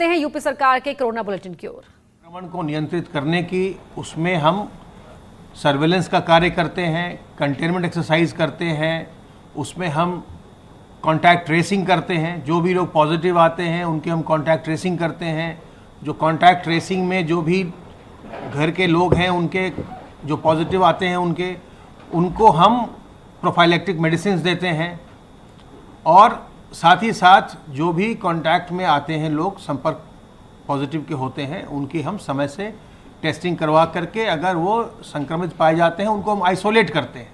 बढ़ते हैं यूपी सरकार के कोरोना बुलेटिन की ओर। संक्रमण को नियंत्रित करने की उसमें हम सर्वेलेंस का कार्य करते हैं, कंटेनमेंट एक्सरसाइज करते हैं, उसमें हम कॉन्टैक्ट ट्रेसिंग करते हैं। जो भी लोग पॉजिटिव आते हैं उनके हम कॉन्टैक्ट ट्रेसिंग करते हैं। जो कॉन्टैक्ट ट्रेसिंग में जो भी घर के लोग हैं उनके जो पॉजिटिव आते हैं उनको हम प्रोफाइलेक्टिक मेडिसिन देते हैं। और साथ ही साथ जो भी कॉन्टैक्ट में आते हैं लोग, संपर्क पॉजिटिव के होते हैं, उनकी हम समय से टेस्टिंग करवा करके अगर वो संक्रमित पाए जाते हैं उनको हम आइसोलेट करते हैं।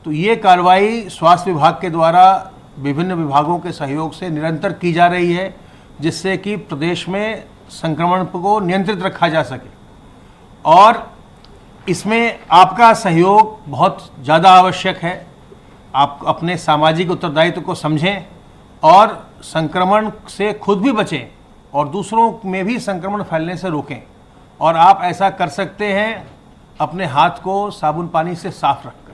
तो ये कार्रवाई स्वास्थ्य विभाग के द्वारा विभिन्न विभागों के सहयोग से निरंतर की जा रही है, जिससे कि प्रदेश में संक्रमण को नियंत्रित रखा जा सके। और इसमें आपका सहयोग बहुत ज़्यादा आवश्यक है। आप अपने सामाजिक उत्तरदायित्व को समझें और संक्रमण से खुद भी बचें और दूसरों में भी संक्रमण फैलने से रोकें। और आप ऐसा कर सकते हैं अपने हाथ को साबुन पानी से साफ रखकर,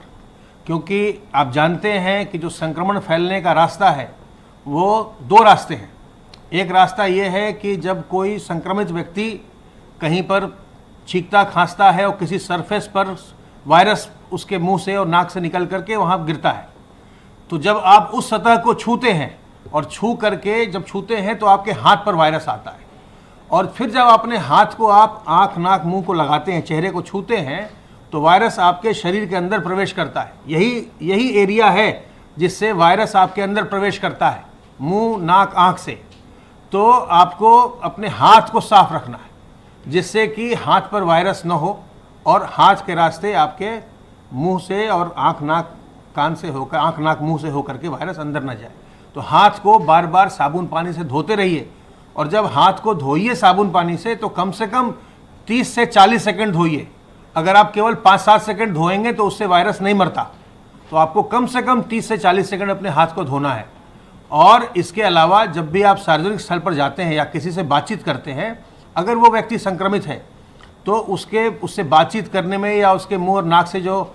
क्योंकि आप जानते हैं कि जो संक्रमण फैलने का रास्ता है वो दो रास्ते हैं। एक रास्ता ये है कि जब कोई संक्रमित व्यक्ति कहीं पर छींकता खांसता है और किसी सरफेस पर वायरस उसके मुंह से और नाक से निकल करके वहाँ गिरता है, तो जब आप उस सतह को छूते हैं और छू करके जब छूते हैं तो आपके हाथ पर वायरस आता है। और फिर जब अपने हाथ को आप आँख नाक मुंह को लगाते हैं, चेहरे को छूते हैं, तो वायरस आपके शरीर के अंदर प्रवेश करता है। यही एरिया है जिससे वायरस आपके अंदर प्रवेश करता है, मुंह नाक आँख से। तो आपको अपने हाथ को साफ रखना है जिससे कि हाथ पर वायरस न हो और हाथ के रास्ते आपके मुंह से और आँख नाक कान से होकर, आँख नाक मुंह से होकर के वायरस अंदर न जाए। तो हाथ को बार बार साबुन पानी से धोते रहिए। और जब हाथ को धोइए साबुन पानी से कम 30 से 40 सेकंड धोइए। अगर आप केवल 5-7 सेकंड धोएंगे तो उससे वायरस नहीं मरता। तो आपको कम से कम 30 से 40 सेकंड अपने हाथ को धोना है। और इसके अलावा जब भी आप सार्वजनिक स्थल पर जाते हैं या किसी से बातचीत करते हैं, अगर वो व्यक्ति संक्रमित है तो उससे बातचीत करने में या उसके मुंह और नाक से जो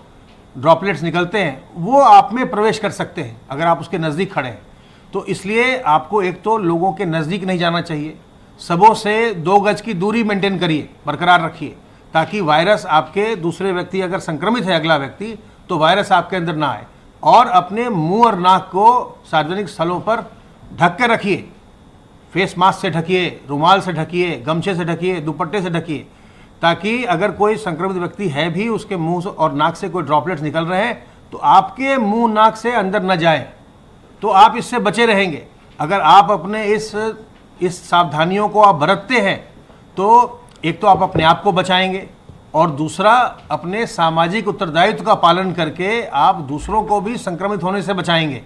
ड्रॉपलेट्स निकलते हैं वो आप में प्रवेश कर सकते हैं अगर आप उसके नज़दीक खड़े हैं। तो इसलिए आपको एक तो लोगों के नज़दीक नहीं जाना चाहिए, सबों से 2 गज की दूरी मेंटेन करिए, बरकरार रखिए, ताकि वायरस आपके दूसरे व्यक्ति अगर संक्रमित है अगला व्यक्ति तो वायरस आपके अंदर ना आए। और अपने मुंह और नाक को सार्वजनिक स्थलों पर ढक के रखिए, फेस मास्क से ढकिए, रुमाल से ढकिए, गमछे से ढकिए, दुपट्टे से ढकिए, ताकि अगर कोई संक्रमित व्यक्ति है भी उसके मुंह और नाक से कोई ड्रॉपलेट्स निकल रहे हैं तो आपके मुंह नाक से अंदर न जाए, तो आप इससे बचे रहेंगे। अगर आप अपने इस सावधानियों को आप बरतते हैं तो एक तो आप अपने आप को बचाएंगे और दूसरा अपने सामाजिक उत्तरदायित्व का पालन करके आप दूसरों को भी संक्रमित होने से बचाएंगे।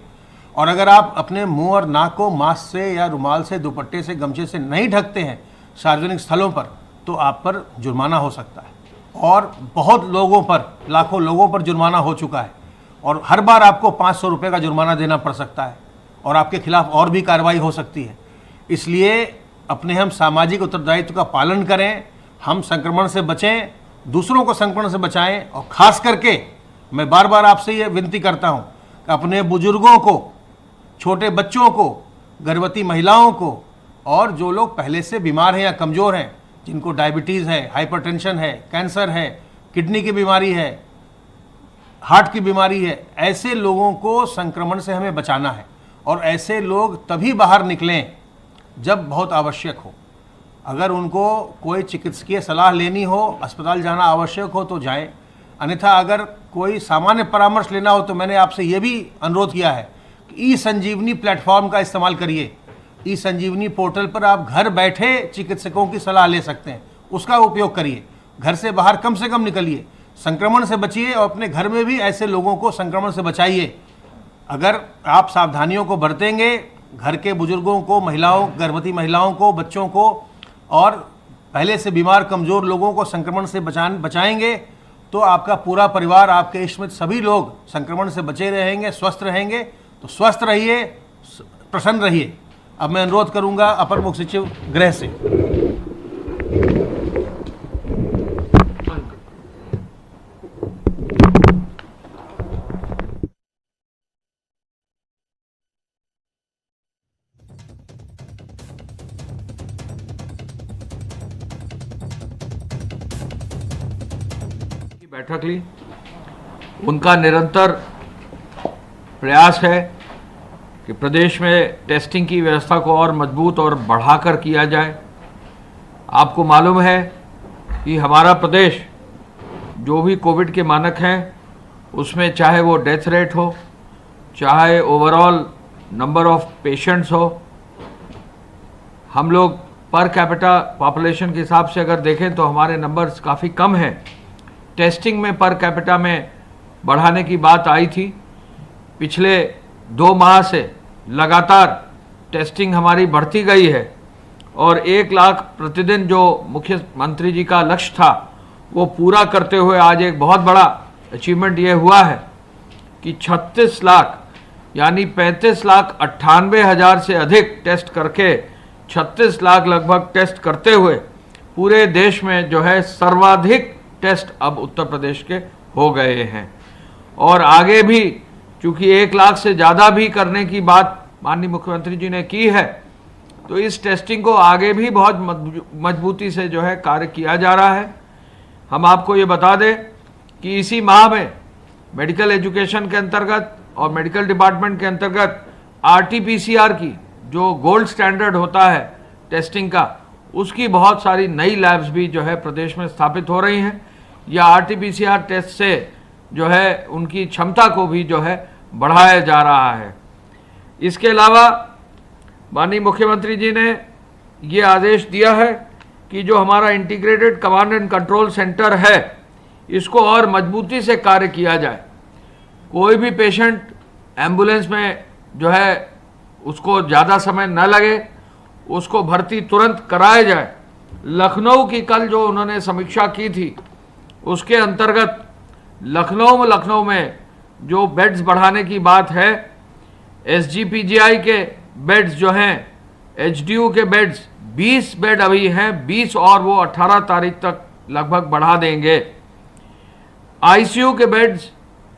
और अगर आप अपने मुंह और नाक को मास्क से या रुमाल से, दुपट्टे से, गमछे से नहीं ढकते हैं सार्वजनिक स्थलों पर तो आप पर जुर्माना हो सकता है। और बहुत लोगों पर, लाखों लोगों पर जुर्माना हो चुका है और हर बार आपको 500 रुपये का जुर्माना देना पड़ सकता है और आपके खिलाफ और भी कार्रवाई हो सकती है। इसलिए अपने हम सामाजिक उत्तरदायित्व का पालन करें, हम संक्रमण से बचें, दूसरों को संक्रमण से बचाएं। और ख़ास करके मैं बार बार आपसे ये विनती करता हूं कि अपने बुजुर्गों को, छोटे बच्चों को, गर्भवती महिलाओं को और जो लोग पहले से बीमार हैं या कमज़ोर हैं, जिनको डायबिटीज़ है, हाइपरटेंशन है, कैंसर है, किडनी की बीमारी है, हार्ट की बीमारी है, ऐसे लोगों को संक्रमण से हमें बचाना है। और ऐसे लोग तभी बाहर निकलें जब बहुत आवश्यक हो। अगर उनको कोई चिकित्सकीय सलाह लेनी हो, अस्पताल जाना आवश्यक हो तो जाएं, अन्यथा अगर कोई सामान्य परामर्श लेना हो तो मैंने आपसे ये भी अनुरोध किया है कि ई-संजीवनी प्लेटफॉर्म का इस्तेमाल करिए। ई-संजीवनी पोर्टल पर आप घर बैठे चिकित्सकों की सलाह ले सकते हैं, उसका उपयोग करिए। घर से बाहर कम से कम निकलिए, संक्रमण से बचिए और अपने घर में भी ऐसे लोगों को संक्रमण से बचाइए। अगर आप सावधानियों को बरतेंगे, घर के बुजुर्गों को, महिलाओं, गर्भवती महिलाओं को, बच्चों को और पहले से बीमार कमज़ोर लोगों को संक्रमण से बचाएंगे तो आपका पूरा परिवार, आपके इष्ट मित्र सभी लोग संक्रमण से बचे रहेंगे, स्वस्थ रहेंगे। तो स्वस्थ रहिए, प्रसन्न रहिए। अब मैं अनुरोध करूंगा अपर मुख्य सचिव गृह से। बैठक ली। उनका निरंतर प्रयास है कि प्रदेश में टेस्टिंग की व्यवस्था को और मजबूत और बढ़ाकर किया जाए। आपको मालूम है कि हमारा प्रदेश जो भी कोविड के मानक हैं उसमें चाहे वो डेथ रेट हो, चाहे ओवरऑल नंबर ऑफ पेशेंट्स हो, हम लोग पर कैपिटा पॉपुलेशन के हिसाब से अगर देखें तो हमारे नंबर्स काफ़ी कम हैं। टेस्टिंग में पर कैपिटा में बढ़ाने की बात आई थी। पिछले 2 माह से लगातार टेस्टिंग हमारी बढ़ती गई है और 1 लाख प्रतिदिन जो मुख्यमंत्री जी का लक्ष्य था वो पूरा करते हुए आज एक बहुत बड़ा अचीवमेंट ये हुआ है कि 36 लाख यानी 35,98,000 से अधिक टेस्ट करके 36 लाख लगभग टेस्ट करते हुए पूरे देश में जो है सर्वाधिक टेस्ट अब उत्तर प्रदेश के हो गए हैं। और आगे भी चूंकि 1 लाख से ज़्यादा भी करने की बात माननीय मुख्यमंत्री जी ने की है, तो इस टेस्टिंग को आगे भी बहुत मजबूती से जो है कार्य किया जा रहा है। हम आपको ये बता दें कि इसी माह में मेडिकल एजुकेशन के अंतर्गत और मेडिकल डिपार्टमेंट के अंतर्गत RT-PCR की जो गोल्ड स्टैंडर्ड होता है टेस्टिंग का, उसकी बहुत सारी नई लैब्स भी जो है प्रदेश में स्थापित हो रही हैं। या RT-PCR टेस्ट से जो है उनकी क्षमता को भी जो है बढ़ाया जा रहा है। इसके अलावा माननीय मुख्यमंत्री जी ने ये आदेश दिया है कि जो हमारा integrated command and control centre है इसको और मजबूती से कार्य किया जाए। कोई भी पेशेंट एम्बुलेंस में जो है उसको ज़्यादा समय न लगे, उसको भर्ती तुरंत कराया जाए। लखनऊ की कल जो उन्होंने समीक्षा की थी उसके अंतर्गत लखनऊ में जो बेड्स बढ़ाने की बात है, SGPGI के बेड्स जो हैं, HDU के बेड्स 20 बेड अभी हैं, 20 और वो 18 तारीख तक लगभग बढ़ा देंगे। ICU के बेड्स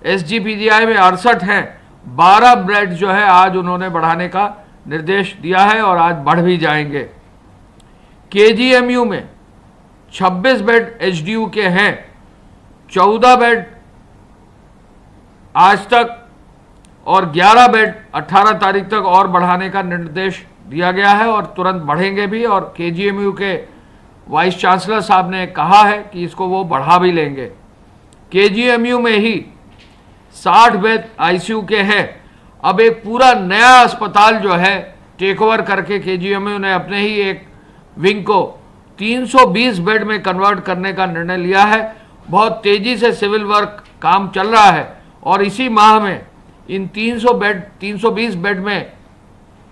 SGPGI में 68 हैं, 12 बेड जो है आज उन्होंने बढ़ाने का निर्देश दिया है और आज बढ़ भी जाएंगे। KGMU में 26 बेड HDU के हैं, 14 बेड आज तक और 11 बेड 18 तारीख तक और बढ़ाने का निर्देश दिया गया है और तुरंत बढ़ेंगे भी। और KGMU के वाइस चांसलर साहब ने कहा है कि इसको वो बढ़ा भी लेंगे। KGMU में ही 60 बेड ICU के हैं। अब एक पूरा नया अस्पताल जो है टेक ओवर करके KGMU ने अपने ही एक विंग को 320 बेड में कन्वर्ट करने का निर्णय लिया है। बहुत तेजी से सिविल वर्क काम चल रहा है और इसी माह में इन 320 बेड में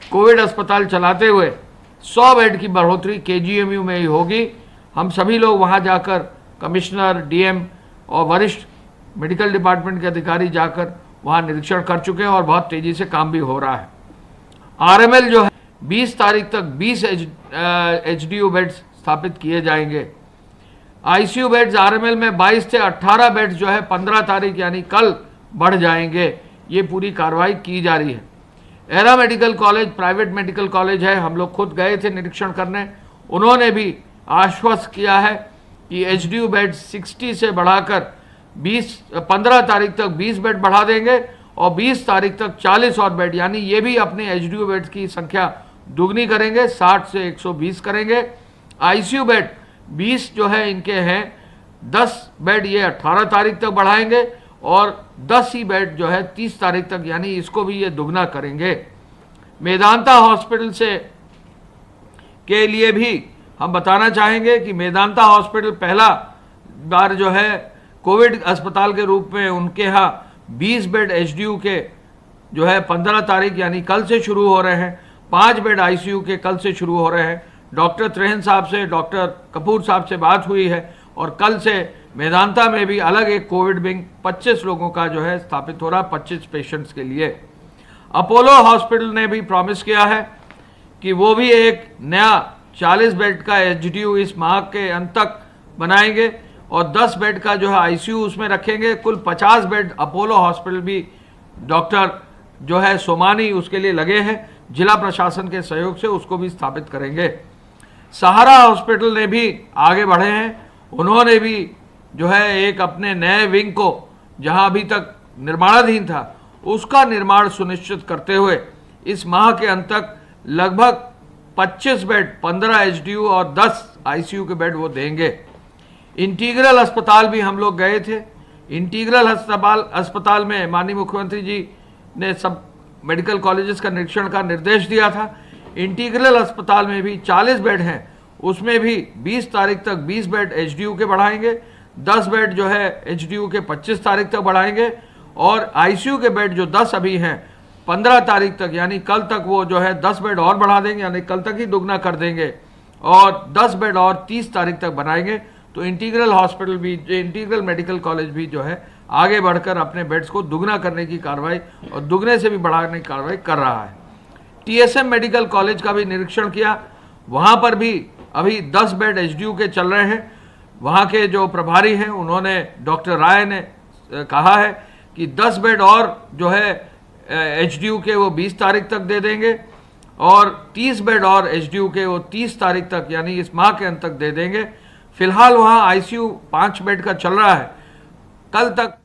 कोविड अस्पताल चलाते हुए 100 बेड की बढ़ोतरी KGMU में ही होगी। हम सभी लोग वहां जाकर कमिश्नर, DM और वरिष्ठ मेडिकल डिपार्टमेंट के अधिकारी जाकर वहां निरीक्षण कर चुके हैं और बहुत तेजी से काम भी हो रहा है। RML जो है 20 तारीख तक 20 HDU बेड्स स्थापित किए जाएंगे। ICU बेड्स RML में 22 से 18 बेड्स जो है 15 तारीख यानी कल बढ़ जाएंगे। ये पूरी कार्रवाई की जा रही है। Era medical college private medical college है, हम लोग खुद गए थे निरीक्षण करने। उन्होंने भी आश्वस्त किया है कि HDU बेड 60 से बढ़ाकर 15 तारीख तक 20 बेड बढ़ा देंगे और 20 तारीख तक 40 और बेड, यानी ये भी अपने HDU बेड की संख्या दुगनी करेंगे, 60 से 120 करेंगे। ICU बेड 20 जो है इनके हैं, 10 बेड ये 18 तारीख तक बढ़ाएंगे और 10 ही बेड जो है 30 तारीख तक, यानी इसको भी ये दुगना करेंगे। मेदांता हॉस्पिटल से के लिए भी हम बताना चाहेंगे कि मेदांता हॉस्पिटल पहला बार जो है कोविड अस्पताल के रूप में उनके यहाँ 20 बेड HDU के जो है 15 तारीख यानी कल से शुरू हो रहे हैं। 5 बेड ICU के कल से शुरू हो रहे हैं। डॉक्टर त्रेहन साहब से, डॉक्टर कपूर साहब से बात हुई है और कल से मेदांता में भी अलग एक कोविड विंग 25 लोगों का जो है स्थापित हो रहा, 25 पेशेंट्स के लिए। अपोलो हॉस्पिटल ने भी प्रॉमिस किया है कि वो भी एक नया 40 बेड का HDU इस माह के अंत तक बनाएंगे और 10 बेड का जो है ICU उसमें रखेंगे। कुल 50 बेड अपोलो हॉस्पिटल भी डॉक्टर जो है सोमानी उसके लिए लगे हैं, जिला प्रशासन के सहयोग से उसको भी स्थापित करेंगे। सहारा हॉस्पिटल ने भी आगे बढ़े हैं, उन्होंने भी जो है एक अपने नए विंग को, जहां अभी तक निर्माणाधीन था, उसका निर्माण सुनिश्चित करते हुए इस माह के अंत तक लगभग 25 बेड, 15 एचडीयू और 10 आईसीयू के बेड वो देंगे। इंटीग्रल अस्पताल भी हम लोग गए थे। इंटीग्रल अस्पताल में माननीय मुख्यमंत्री जी ने सब मेडिकल कॉलेजेस का निरीक्षण का निर्देश दिया था। इंटीग्रल अस्पताल में भी 40 बेड हैं, उसमें भी 20 तारीख तक 20 बेड एचडीयू के बढ़ाएंगे, 10 बेड जो है एचडीयू के 25 तारीख तक बढ़ाएंगे, और आईसीयू के बेड जो 10 अभी हैं 15 तारीख तक यानी कल तक वो जो है 10 बेड और बढ़ा देंगे, यानी कल तक ही दुगना कर देंगे, और 10 बेड और 30 तारीख तक बनाएंगे। तो इंटीग्रल हॉस्पिटल भी, इंटीग्रल मेडिकल कॉलेज भी जो है आगे बढ़कर अपने बेड्स को दुगना करने की कार्रवाई और दुगने से भी बढ़ाने की कार्रवाई कर रहा है। टीएसएम मेडिकल कॉलेज का भी निरीक्षण किया, वहां पर भी अभी 10 बेड एचडीयू के चल रहे हैं। वहां के जो प्रभारी हैं उन्होंने, डॉक्टर राय ने कहा है कि 10 बेड और जो है एचडीयू के वो 20 तारीख तक दे देंगे, और 30 बेड और एचडीयू के वो 30 तारीख तक यानी इस माह के अंत तक दे देंगे। फिलहाल वहां आईसीयू 5 बेड का चल रहा है, कल तक